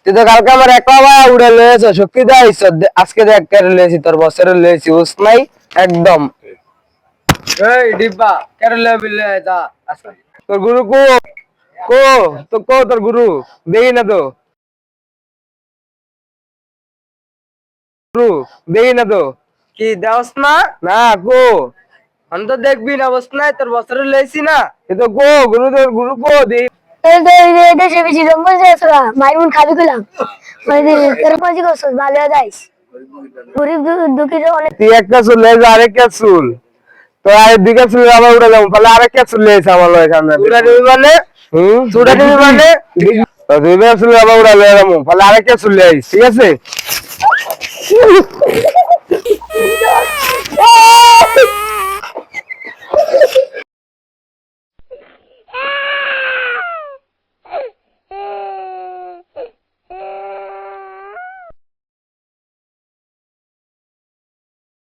তুই তো কালকে আমার একলা ভাই উড়ে লয়েছ শক্তি দেয়ছ আজকে দেখ কেড়ে লয়েছি তোর বছরে লয়েছি উস নাই একদম এই ডিব্বা কেড়ে লয়ে যা তোর গুরু কো কো তো কো তোর গুরু দেই না তো গুরু দেই না তো কি দেওস না না কো অন্ত দেখবি না বস নাই তোর বছরে লয়েছি না এ তো কো গুরু তোর গুরু কো দেই দেশে বেশি জঙ্গল যাইছরা মাইমুন খাবি কইলাম মানে তোর পাজি করছস ভালো যাইস গরিব দুঃখী অনেক তুই একটা চুল লেজ আরেকটা চুল তো আর দিকে চুল আবার উড়ে যাবো তাহলে আরেকটা চুল লেজ আমার লয় সামনে উড়ে দিবি মানে উড়ে দিবি মানে দুই চুল আবার উড়ে লয়ে যাবো তাহলে আরেকটা চুল লেজ ঠিক আছে